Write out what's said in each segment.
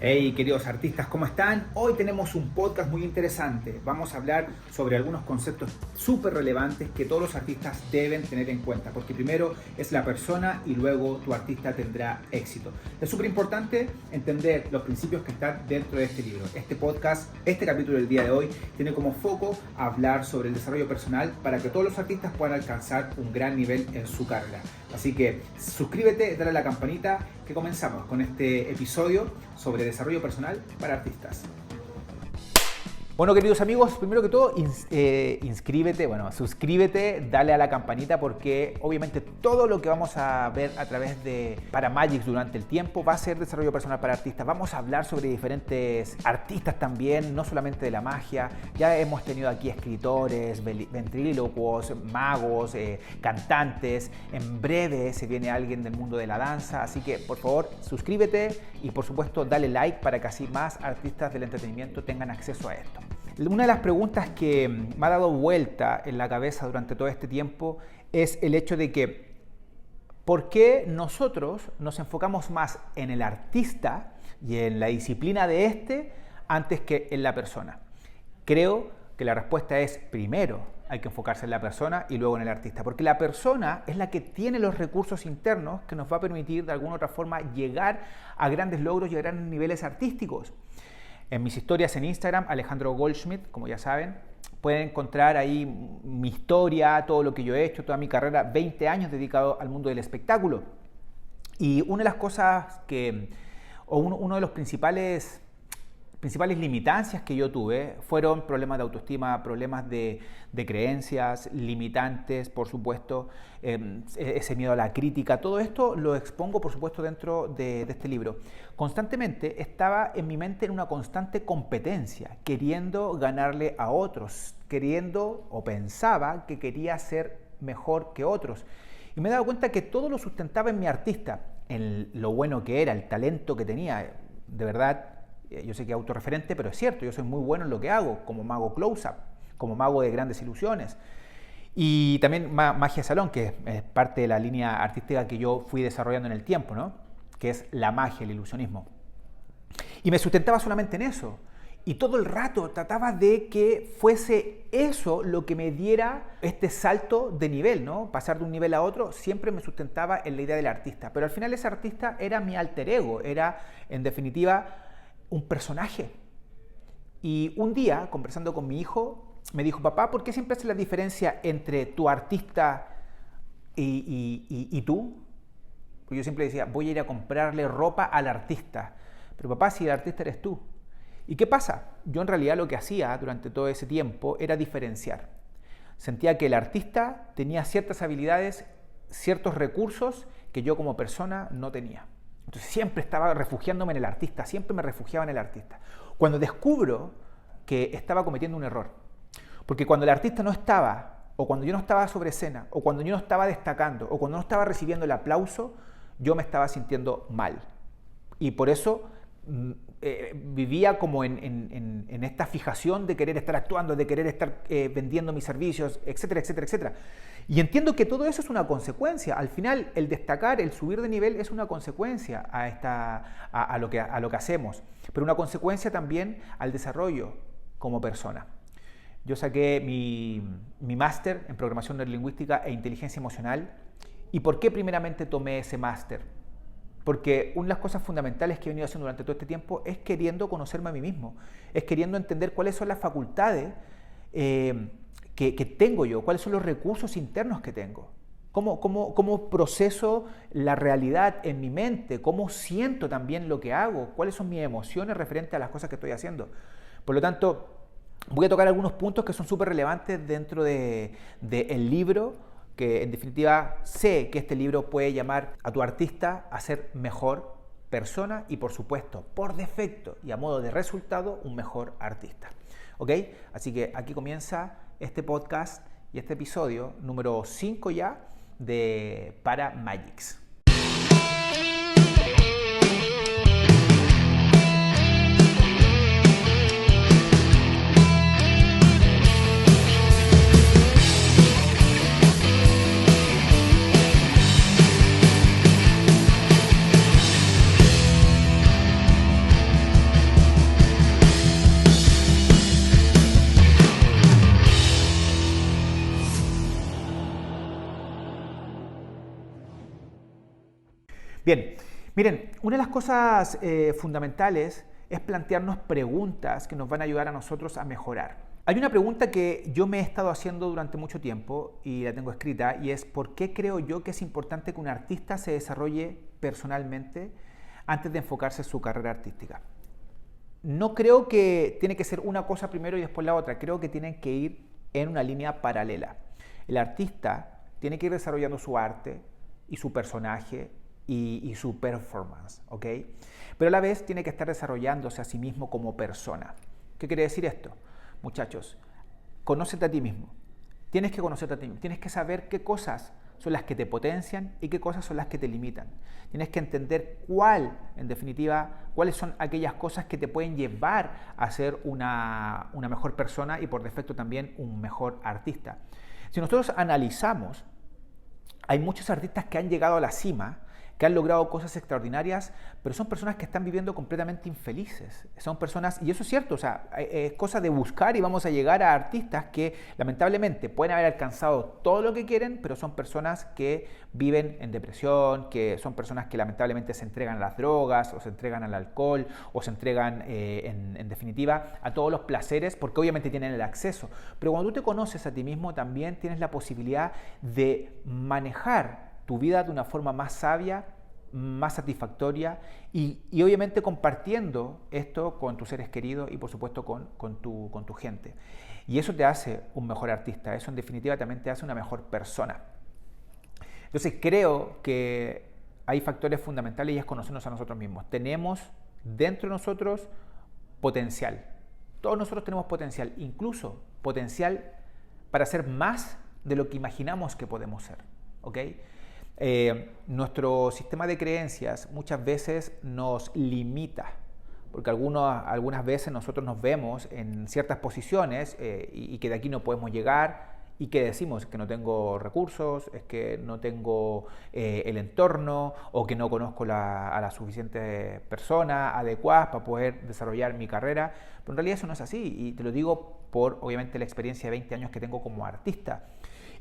Hey queridos artistas, ¿cómo están? Hoy tenemos un podcast muy interesante. Vamos a hablar sobre algunos conceptos súper relevantes que todos los artistas deben tener en cuenta, porque primero es la persona y luego tu artista tendrá éxito. Es súper importante entender los principios que están dentro de este libro. Este podcast, este capítulo del día de hoy, tiene como foco hablar sobre el desarrollo personal para que todos los artistas puedan alcanzar un gran nivel en su carrera. Así que suscríbete, dale a la campanita, que comenzamos con este episodio sobre desarrollo personal para artistas. Bueno, queridos amigos, primero que todo, suscríbete, dale a la campanita, porque obviamente todo lo que vamos a ver a través de Paramagix durante el tiempo va a ser desarrollo personal para artistas. Vamos a hablar sobre diferentes artistas también, no solamente de la magia. Ya hemos tenido aquí escritores, ventrílocuos, magos, cantantes. En breve se viene alguien del mundo de la danza, así que por favor suscríbete y por supuesto dale like para que así más artistas del entretenimiento tengan acceso a esto. Una de las preguntas que me ha dado vuelta en la cabeza durante todo este tiempo es el hecho de que ¿por qué nosotros nos enfocamos más en el artista y en la disciplina de este antes que en la persona? Creo que la respuesta es primero hay que enfocarse en la persona y luego en el artista, porque la persona es la que tiene los recursos internos que nos va a permitir de alguna u otra forma llegar a grandes logros y a grandes niveles artísticos. En mis historias en Instagram, Alejandro Goldschmidt, como ya saben, pueden encontrar ahí mi historia, todo lo que yo he hecho, toda mi carrera, 20 años dedicado al mundo del espectáculo. Y una de las cosas uno de los principales limitancias que yo tuve fueron problemas de autoestima, problemas de creencias, limitantes, por supuesto, ese miedo a la crítica. Todo esto lo expongo, por supuesto, dentro de este libro. Constantemente estaba en mi mente en una constante competencia, queriendo ganarle a otros, queriendo o pensaba que quería ser mejor que otros. Y me he dado cuenta que todo lo sustentaba en mi artista, en lo bueno que era, el talento que tenía. De verdad, yo sé que es autorreferente, pero es cierto, yo soy muy bueno en lo que hago, como mago close-up, como mago de grandes ilusiones. Y también magia salón, que es parte de la línea artística que yo fui desarrollando en el tiempo, ¿no? Que es la magia, el ilusionismo. Y me sustentaba solamente en eso. Y todo el rato trataba de que fuese eso lo que me diera este salto de nivel, ¿no? Pasar de un nivel a otro, siempre me sustentaba en la idea del artista. Pero al final ese artista era mi alter ego, era en definitiva un personaje. Y un día, conversando con mi hijo, me dijo: papá, ¿por qué siempre haces la diferencia entre tu artista y tú? Porque yo siempre decía, voy a ir a comprarle ropa al artista. Pero papá, si el artista eres tú. ¿Y qué pasa? Yo en realidad lo que hacía durante todo ese tiempo era diferenciar. Sentía que el artista tenía ciertas habilidades, ciertos recursos que yo como persona no tenía. Entonces siempre estaba refugiándome en el artista, siempre me refugiaba en el artista. Cuando descubro que estaba cometiendo un error, porque cuando el artista no estaba, o cuando yo no estaba sobre escena, o cuando yo no estaba destacando, o cuando no estaba recibiendo el aplauso, yo me estaba sintiendo mal. Y por eso vivía como en esta fijación de querer estar actuando, de querer estar vendiendo mis servicios, etcétera, etcétera, etcétera. Y entiendo que todo eso es una consecuencia. Al final, el destacar, el subir de nivel es una consecuencia a lo que hacemos, pero una consecuencia también al desarrollo como persona. Yo saqué mi máster en programación neurolingüística e inteligencia emocional. ¿Y por qué primeramente tomé ese máster? Porque una de las cosas fundamentales que he venido haciendo durante todo este tiempo es queriendo conocerme a mí mismo, es queriendo entender cuáles son las facultades que tengo yo, cuáles son los recursos internos que tengo, cómo proceso la realidad en mi mente, cómo siento también lo que hago, cuáles son mis emociones referentes a las cosas que estoy haciendo. Por lo tanto, voy a tocar algunos puntos que son súper relevantes dentro del libro, que en definitiva sé que este libro puede llamar a tu artista a ser mejor persona y por supuesto, por defecto y a modo de resultado, un mejor artista. ¿Ok? Así que aquí comienza este podcast y este episodio número 5 ya de Paramagix. Bien, miren, una de las cosas fundamentales es plantearnos preguntas que nos van a ayudar a nosotros a mejorar. Hay una pregunta que yo me he estado haciendo durante mucho tiempo y la tengo escrita y es ¿por qué creo yo que es importante que un artista se desarrolle personalmente antes de enfocarse en su carrera artística? No creo que tiene que ser una cosa primero y después la otra, creo que tienen que ir en una línea paralela. El artista tiene que ir desarrollando su arte y su personaje y su performance, ¿ok? Pero a la vez tiene que estar desarrollándose a sí mismo como persona. ¿Qué quiere decir esto? Muchachos, conócete a ti mismo. Tienes que conocerte a ti mismo. Tienes que saber qué cosas son las que te potencian y qué cosas son las que te limitan. Tienes que entender en definitiva, cuáles son aquellas cosas que te pueden llevar a ser una mejor persona y por defecto también un mejor artista. Si nosotros analizamos, hay muchos artistas que han llegado a la cima, que han logrado cosas extraordinarias, pero son personas que están viviendo completamente infelices. Son personas, y eso es cierto, o sea, es cosa de buscar y vamos a llegar a artistas que lamentablemente pueden haber alcanzado todo lo que quieren, pero son personas que viven en depresión, que son personas que lamentablemente se entregan a las drogas, o se entregan al alcohol, o se entregan, en definitiva, a todos los placeres, porque obviamente tienen el acceso. Pero cuando tú te conoces a ti mismo, también tienes la posibilidad de manejar tu vida de una forma más sabia, más satisfactoria y obviamente compartiendo esto con tus seres queridos y por supuesto con tu gente. Y eso te hace un mejor artista, eso en definitiva también te hace una mejor persona. Entonces creo que hay factores fundamentales y es conocernos a nosotros mismos. Tenemos dentro de nosotros potencial. Todos nosotros tenemos potencial, incluso potencial para ser más de lo que imaginamos que podemos ser. ¿Ok? Nuestro sistema de creencias muchas veces nos limita, porque algunas veces nosotros nos vemos en ciertas posiciones y que de aquí no podemos llegar y que decimos que no tengo recursos, es que no tengo el entorno o que no conozco a las suficientes personas adecuadas para poder desarrollar mi carrera, pero en realidad eso no es así y te lo digo por obviamente la experiencia de 20 años que tengo como artista.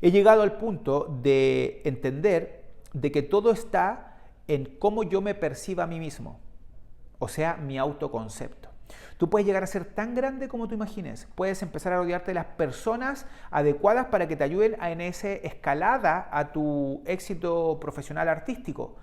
He llegado al punto de entender de que todo está en cómo yo me perciba a mí mismo, o sea, mi autoconcepto. Tú puedes llegar a ser tan grande como tú imagines, puedes empezar a rodearte de las personas adecuadas para que te ayuden en esa escalada a tu éxito profesional artístico,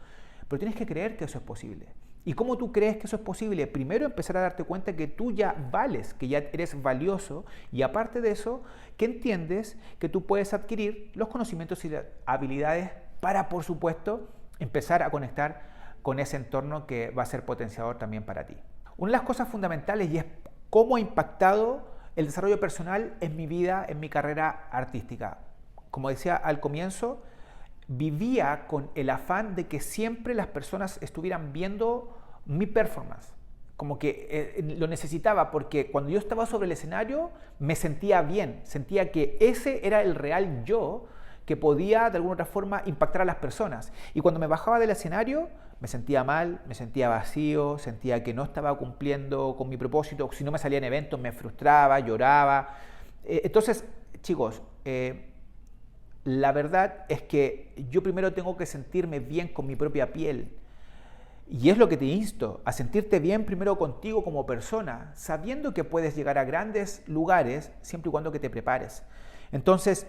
pero tienes que creer que eso es posible. ¿Y cómo tú crees que eso es posible? Primero empezar a darte cuenta que tú ya vales, que ya eres valioso y aparte de eso, que entiendes que tú puedes adquirir los conocimientos y las habilidades para, por supuesto, empezar a conectar con ese entorno que va a ser potenciador también para ti. Una de las cosas fundamentales y es cómo ha impactado el desarrollo personal en mi vida, en mi carrera artística. Como decía al comienzo, vivía con el afán de que siempre las personas estuvieran viendo mi performance. Como que lo necesitaba porque cuando yo estaba sobre el escenario me sentía bien, sentía que ese era el real yo que podía de alguna otra forma impactar a las personas. Y cuando me bajaba del escenario me sentía mal, me sentía vacío, sentía que no estaba cumpliendo con mi propósito, si no me salía en eventos me frustraba, lloraba. Entonces, chicos, la verdad es que yo primero tengo que sentirme bien con mi propia piel. Y es lo que te insto, a sentirte bien primero contigo como persona, sabiendo que puedes llegar a grandes lugares siempre y cuando que te prepares. Entonces,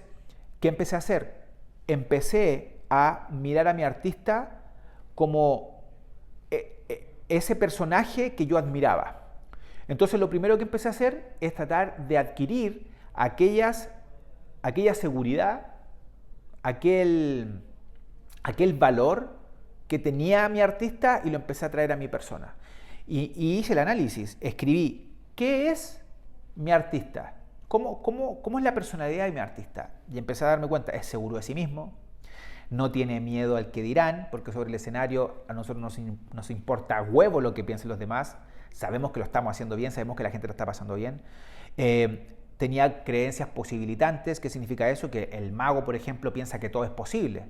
¿qué empecé a hacer? Empecé a mirar a mi artista como ese personaje que yo admiraba. Entonces, lo primero que empecé a hacer es tratar de adquirir aquella seguridad, aquel valor que tenía mi artista y lo empecé a traer a mi persona. Y hice el análisis, escribí, ¿qué es mi artista? ¿Cómo es la personalidad de mi artista? Y empecé a darme cuenta, es seguro de sí mismo, no tiene miedo al que dirán, porque sobre el escenario a nosotros nos importa huevo lo que piensen los demás, sabemos que lo estamos haciendo bien, sabemos que la gente lo está pasando bien. Tenía creencias posibilitantes. ¿Qué significa eso? Que el mago, por ejemplo, piensa que todo es posible.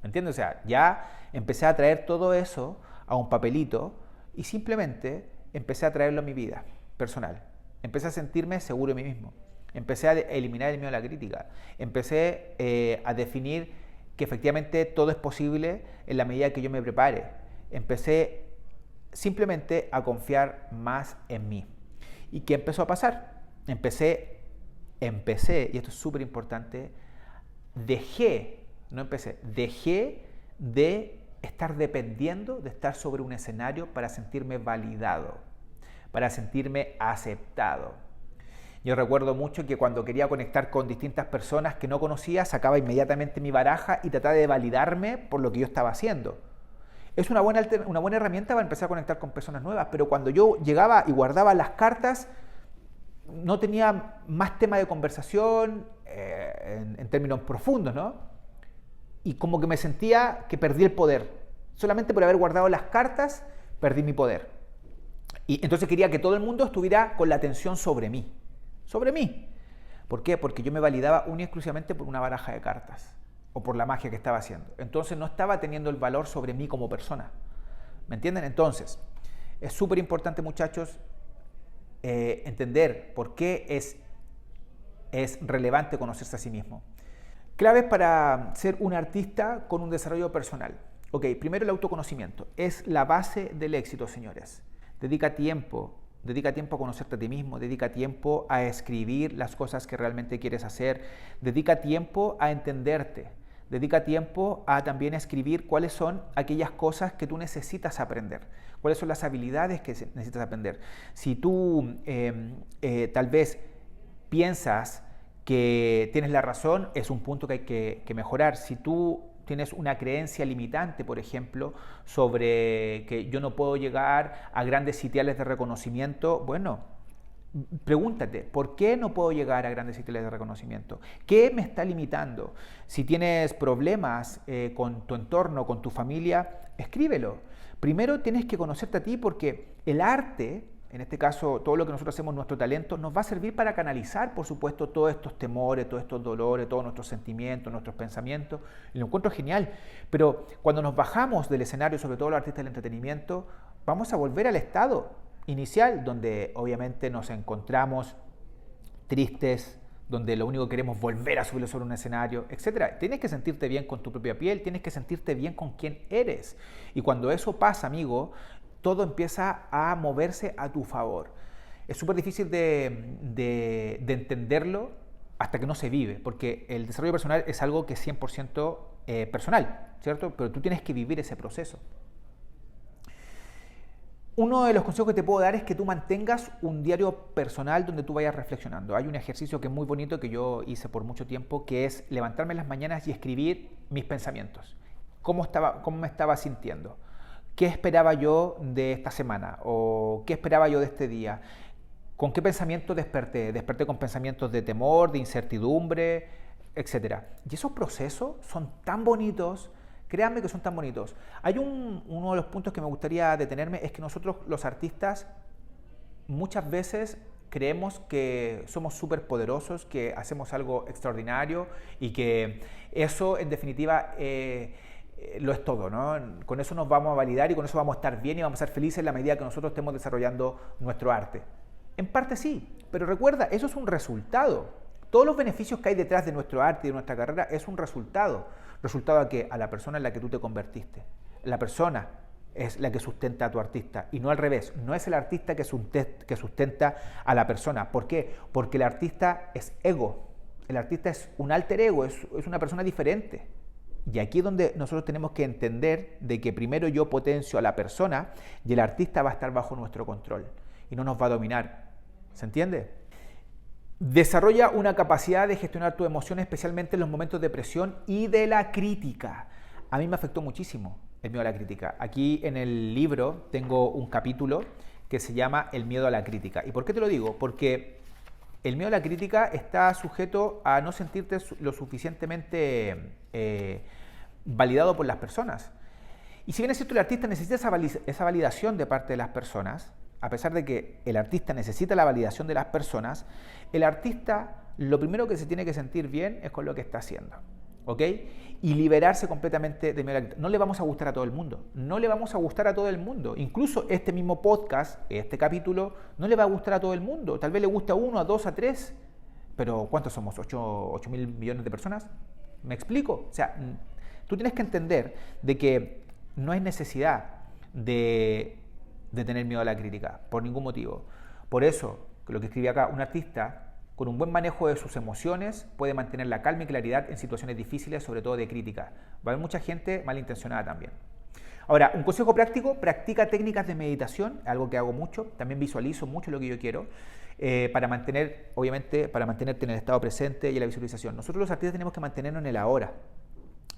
¿Me entiendes? O sea, ya empecé a traer todo eso a un papelito y simplemente empecé a traerlo a mi vida personal. Empecé a sentirme seguro de mí mismo. Empecé a eliminar el miedo a la crítica. Empecé a definir que efectivamente todo es posible en la medida que yo me prepare. Empecé simplemente a confiar más en mí. ¿Y qué empezó a pasar? Empecé, y esto es súper importante, dejé de estar dependiendo de estar sobre un escenario para sentirme validado, para sentirme aceptado. Yo recuerdo mucho que cuando quería conectar con distintas personas que no conocía, sacaba inmediatamente mi baraja y trataba de validarme por lo que yo estaba haciendo. Es una buena herramienta para empezar a conectar con personas nuevas, pero cuando yo llegaba y guardaba las cartas, no tenía más tema de conversación en términos profundos, ¿no? Y como que me sentía que perdí el poder. Solamente por haber guardado las cartas, perdí mi poder. Y entonces quería que todo el mundo estuviera con la atención sobre mí. Sobre mí. ¿Por qué? Porque yo me validaba única y exclusivamente por una baraja de cartas o por la magia que estaba haciendo. Entonces no estaba teniendo el valor sobre mí como persona. ¿Me entienden? Entonces, es súper importante, muchachos, entender por qué es relevante conocerse a sí mismo. Claves para ser un artista con un desarrollo personal. Ok, primero el autoconocimiento. Es la base del éxito, señores. Dedica tiempo a conocerte a ti mismo, dedica tiempo a escribir las cosas que realmente quieres hacer, dedica tiempo a entenderte, dedica tiempo a también escribir cuáles son aquellas cosas que tú necesitas aprender, cuáles son las habilidades que necesitas aprender. Si tú tal vez piensas que tienes la razón, es un punto que hay que mejorar. Si tú tienes una creencia limitante, por ejemplo, sobre que yo no puedo llegar a grandes sitiales de reconocimiento, bueno, pregúntate, ¿por qué no puedo llegar a grandes sitiales de reconocimiento? ¿Qué me está limitando? Si tienes problemas con tu entorno, con tu familia, escríbelo. Primero tienes que conocerte a ti porque el arte, en este caso todo lo que nosotros hacemos, nuestro talento, nos va a servir para canalizar, por supuesto, todos estos temores, todos estos dolores, todos nuestros sentimientos, nuestros pensamientos. Y lo encuentro genial. Pero cuando nos bajamos del escenario, sobre todo los artistas del entretenimiento, vamos a volver al estado inicial, donde obviamente nos encontramos tristes, donde lo único que queremos es volver a subirlo sobre un escenario, etc. Tienes que sentirte bien con tu propia piel, tienes que sentirte bien con quién eres. Y cuando eso pasa, amigo, todo empieza a moverse a tu favor. Es súper difícil de entenderlo hasta que no se vive, porque el desarrollo personal es algo que es 100% personal, ¿cierto? Pero tú tienes que vivir ese proceso. Uno de los consejos que te puedo dar es que tú mantengas un diario personal donde tú vayas reflexionando. Hay un ejercicio que es muy bonito que yo hice por mucho tiempo, que es levantarme en las mañanas y escribir mis pensamientos. ¿Cómo me estaba sintiendo? ¿Qué esperaba yo de esta semana? ¿O qué esperaba yo de este día? ¿Con qué pensamiento desperté? Desperté con pensamientos de temor, de incertidumbre, etc. Y esos procesos son tan bonitos, créanme que son tan bonitos. Hay uno de los puntos que me gustaría detenerme, es que nosotros los artistas muchas veces creemos que somos súper poderosos, que hacemos algo extraordinario y que eso en definitiva lo es todo, ¿no? Con eso nos vamos a validar y con eso vamos a estar bien y vamos a ser felices en la medida que nosotros estemos desarrollando nuestro arte. En parte sí, pero recuerda, eso es un resultado. Todos los beneficios que hay detrás de nuestro arte y de nuestra carrera es un resultado. ¿Resultado a qué? A la persona en la que tú te convertiste. La persona es la que sustenta a tu artista y no al revés. No es el artista que sustenta a la persona. ¿Por qué? Porque el artista es ego. El artista es un alter ego, es una persona diferente. Y aquí es donde nosotros tenemos que entender de que primero yo potencio a la persona y el artista va a estar bajo nuestro control y no nos va a dominar. ¿Se entiende? Desarrolla una capacidad de gestionar tu emoción, especialmente en los momentos de presión y de la crítica. A mí me afectó muchísimo el miedo a la crítica. Aquí en el libro tengo un capítulo que se llama El miedo a la crítica. ¿Y por qué te lo digo? Porque el miedo a la crítica está sujeto a no sentirte lo suficientemente validado por las personas. Y si bien es cierto, el artista necesita esa validación de parte de las personas, a pesar de que el artista necesita la validación de las personas, el artista lo primero que se tiene que sentir bien es con lo que está haciendo, ¿ok? Y liberarse completamente de miedo a la crítica. No le vamos a gustar a todo el mundo, no le vamos a gustar a todo el mundo. Incluso este mismo podcast, este capítulo, no le va a gustar a todo el mundo. Tal vez le guste a 1, a 2, a 3, pero ¿cuántos somos? ¿8 mil millones de personas? ¿Me explico? O sea, Tú tienes que entender de que no hay necesidad de tener miedo a la crítica, por ningún motivo. Por eso, lo que escribe acá, un artista con un buen manejo de sus emociones puede mantener la calma y claridad en situaciones difíciles, sobre todo de crítica. Va a haber mucha gente malintencionada también. Ahora, un consejo práctico: practica técnicas de meditación, algo que hago mucho, también visualizo mucho lo que yo quiero, para mantenerte en el estado presente y en la visualización. Nosotros los artistas tenemos que mantenernos en el ahora.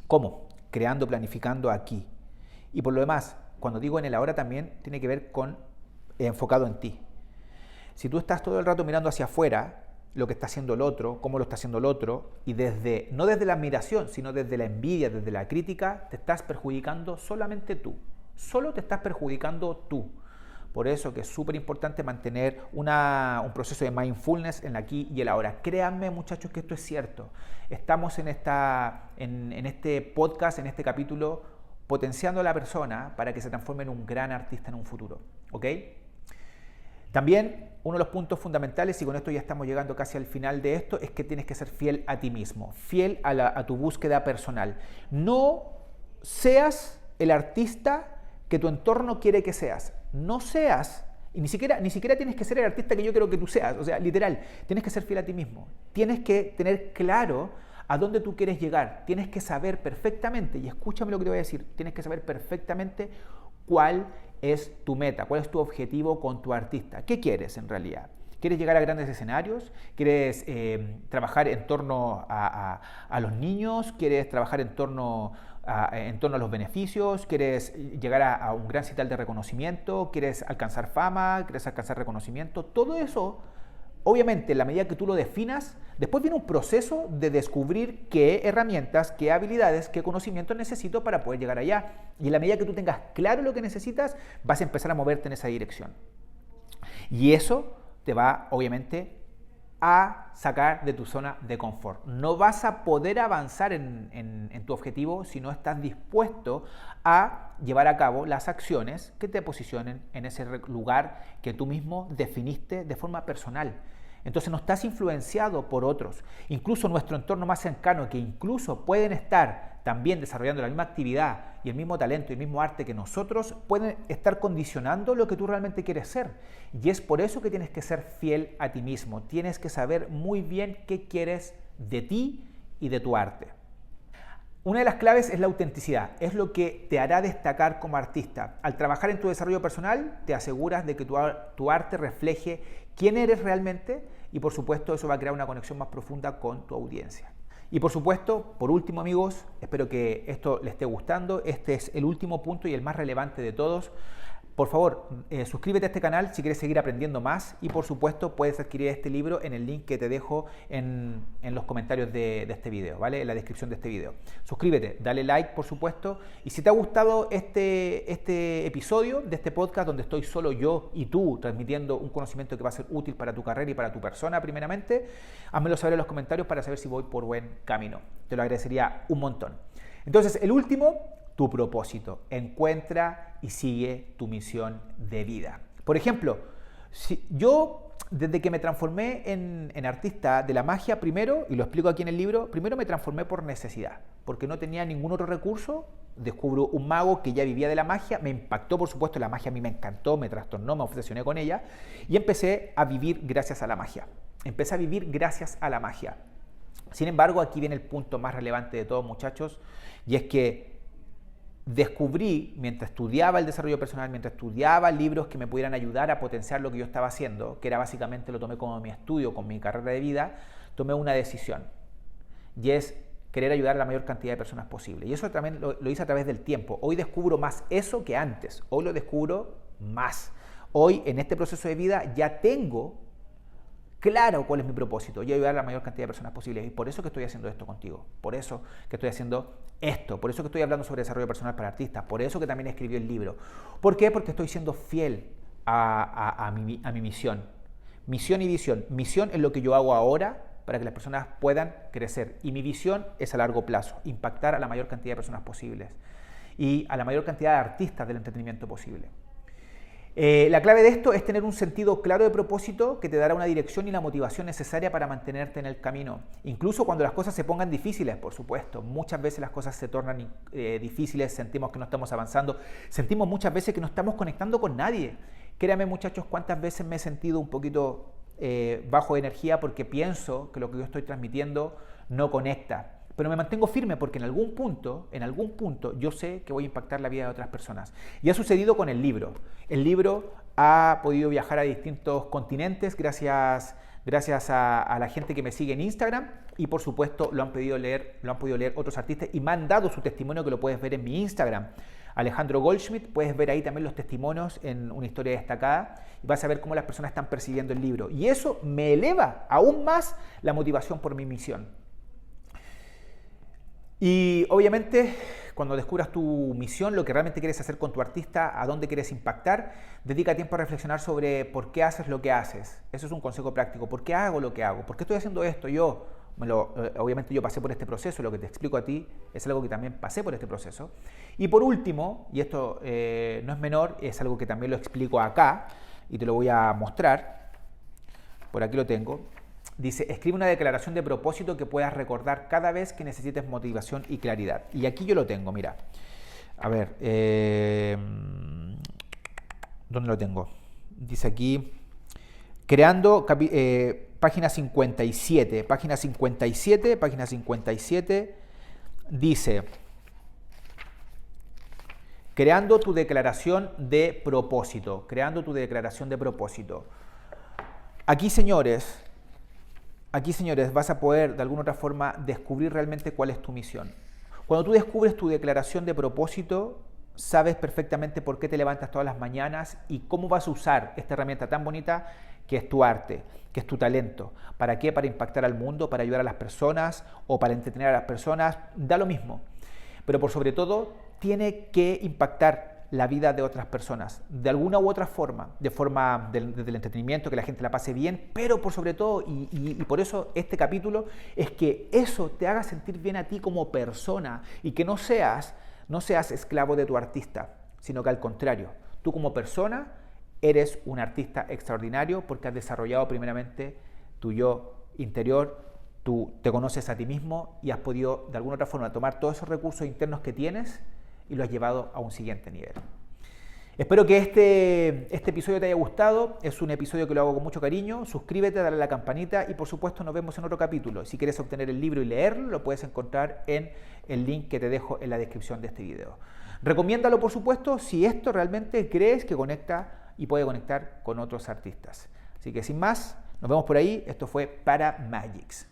¿Cómo? Creando, planificando aquí. Y por lo demás, cuando digo en el ahora también tiene que ver con enfocado en ti. Si tú estás todo el rato mirando hacia afuera, lo que está haciendo el otro, cómo lo está haciendo el otro, y no desde la admiración, sino desde la envidia, desde la crítica, te estás perjudicando solamente tú. Solo te estás perjudicando tú. Por eso que es súper importante mantener un proceso de mindfulness en el aquí y el ahora. Créanme, muchachos, que esto es cierto. Estamos en este podcast, en este capítulo, potenciando a la persona para que se transforme en un gran artista en un futuro. ¿Ok? También uno de los puntos fundamentales, y con esto ya estamos llegando casi al final de esto, es que tienes que ser fiel a ti mismo, fiel a tu búsqueda personal. No seas el artista que tu entorno quiere que seas. No seas, y ni siquiera tienes que ser el artista que yo quiero que tú seas. O sea, literal, tienes que ser fiel a ti mismo. Tienes que tener claro a dónde tú quieres llegar. Tienes que saber perfectamente, y escúchame lo que te voy a decir, tienes que saber perfectamente cuál es tu meta, cuál es tu objetivo con tu artista. ¿Qué quieres en realidad? ¿Quieres llegar a grandes escenarios? ¿Quieres trabajar en torno a los niños? ¿Quieres trabajar en torno a los beneficios? ¿Quieres llegar a un gran cital de reconocimiento? ¿Quieres alcanzar fama? ¿Quieres alcanzar reconocimiento? Todo eso, obviamente, en la medida que tú lo definas, después viene un proceso de descubrir qué herramientas, qué habilidades, qué conocimientos necesito para poder llegar allá. Y en la medida que tú tengas claro lo que necesitas, vas a empezar a moverte en esa dirección. Y eso te va, obviamente, a sacar de tu zona de confort. No vas a poder avanzar en tu objetivo si no estás dispuesto a llevar a cabo las acciones que te posicionen en ese lugar que tú mismo definiste de forma personal. Entonces no estás influenciado por otros. Incluso nuestro entorno más cercano, que incluso pueden estar también desarrollando la misma actividad y el mismo talento y el mismo arte que nosotros, pueden estar condicionando lo que tú realmente quieres ser. Y es por eso que tienes que ser fiel a ti mismo. Tienes que saber muy bien qué quieres de ti y de tu arte. Una de las claves es la autenticidad, es lo que te hará destacar como artista. Al trabajar en tu desarrollo personal, te aseguras de que tu arte refleje quién eres realmente, y por supuesto eso va a crear una conexión más profunda con tu audiencia. Y por supuesto, por último, amigos, espero que esto les esté gustando. Este es el último punto y el más relevante de todos. Por favor, suscríbete a este canal si quieres seguir aprendiendo más, y por supuesto puedes adquirir este libro en el link que te dejo en los comentarios de este video, ¿vale? En la descripción de este video. Suscríbete, dale like, por supuesto, y si te ha gustado este episodio de este podcast donde estoy solo yo y tú transmitiendo un conocimiento que va a ser útil para tu carrera y para tu persona primeramente, házmelo saber en los comentarios para saber si voy por buen camino. Te lo agradecería un montón. Entonces, el último, tu propósito. Encuentra y sigue tu misión de vida. Por ejemplo, si yo, desde que me transformé en artista de la magia, primero, y lo explico aquí en el libro, primero me transformé por necesidad, porque no tenía ningún otro recurso. Descubro un mago que ya vivía de la magia, me impactó, por supuesto, la magia a mí me encantó, me trastornó, me obsesioné con ella, y empecé a vivir gracias a la magia. Empecé a vivir gracias a la magia. Sin embargo, aquí viene el punto más relevante de todos, muchachos, y es que descubrí, mientras estudiaba el desarrollo personal, mientras estudiaba libros que me pudieran ayudar a potenciar lo que yo estaba haciendo, que era básicamente, lo tomé como mi estudio, con mi carrera de vida, tomé una decisión, y es querer ayudar a la mayor cantidad de personas posible. Y eso también lo hice a través del tiempo. Hoy descubro más eso que antes, hoy lo descubro más. Hoy, en este proceso de vida, ya tengo claro cuál es mi propósito, y ayudar a la mayor cantidad de personas posibles. Y por eso que estoy haciendo esto contigo, por eso que estoy haciendo esto, por eso que estoy hablando sobre desarrollo personal para artistas, por eso que también escribí el libro. ¿Por qué? Porque estoy siendo fiel a mi misión. Misión y visión. Misión es lo que yo hago ahora para que las personas puedan crecer, y mi visión es a largo plazo, impactar a la mayor cantidad de personas posibles y a la mayor cantidad de artistas del entretenimiento posible. La clave de esto es tener un sentido claro de propósito que te dará una dirección y la motivación necesaria para mantenerte en el camino. Incluso cuando las cosas se pongan difíciles, por supuesto. Muchas veces las cosas se tornan difíciles, sentimos que no estamos avanzando, sentimos muchas veces que no estamos conectando con nadie. Créanme, muchachos, cuántas veces me he sentido un poquito bajo de energía porque pienso que lo que yo estoy transmitiendo no conecta. Pero me mantengo firme porque en algún punto yo sé que voy a impactar la vida de otras personas. Y ha sucedido con el libro. El libro ha podido viajar a distintos continentes gracias a la gente que me sigue en Instagram y por supuesto lo han podido leer otros artistas y me han dado su testimonio que lo puedes ver en mi Instagram. Alejandro Goldschmidt, puedes ver ahí también los testimonios en una historia destacada y vas a ver cómo las personas están percibiendo el libro. Y eso me eleva aún más la motivación por mi misión. Y obviamente, cuando descubras tu misión, lo que realmente quieres hacer con tu artista, a dónde quieres impactar, dedica tiempo a reflexionar sobre por qué haces lo que haces. Eso es un consejo práctico. ¿Por qué hago lo que hago? ¿Por qué estoy haciendo esto? Obviamente yo pasé por este proceso, lo que te explico a ti es algo que también pasé por este proceso. Y por último, y esto no es menor, es algo que también lo explico acá y te lo voy a mostrar. Por aquí lo tengo. Dice, escribe una declaración de propósito que puedas recordar cada vez que necesites motivación y claridad. Y aquí yo lo tengo, mira. A ver, ¿dónde lo tengo? Dice aquí, creando, página 57, dice, creando tu declaración de propósito, Aquí, señores, vas a poder de alguna otra forma descubrir realmente cuál es tu misión. Cuando tú descubres tu declaración de propósito, sabes perfectamente por qué te levantas todas las mañanas y cómo vas a usar esta herramienta tan bonita que es tu arte, que es tu talento. ¿Para qué? Para impactar al mundo, para ayudar a las personas o para entretener a las personas, da lo mismo. Pero por sobre todo, tiene que impactar la vida de otras personas, de alguna u otra forma, desde el entretenimiento, que la gente la pase bien, pero por sobre todo, y por eso este capítulo, es que eso te haga sentir bien a ti como persona y que no seas esclavo de tu artista, sino que al contrario, tú como persona eres un artista extraordinario porque has desarrollado primeramente tu yo interior, tú te conoces a ti mismo y has podido de alguna otra forma tomar todos esos recursos internos que tienes y lo has llevado a un siguiente nivel. Espero que este episodio te haya gustado. Es un episodio que lo hago con mucho cariño. Suscríbete, dale a la campanita y por supuesto nos vemos en otro capítulo. Si quieres obtener el libro y leerlo, lo puedes encontrar en el link que te dejo en la descripción de este video. Recomiéndalo, por supuesto, si esto realmente crees que conecta y puede conectar con otros artistas. Así que sin más, nos vemos por ahí. Esto fue Para Magix.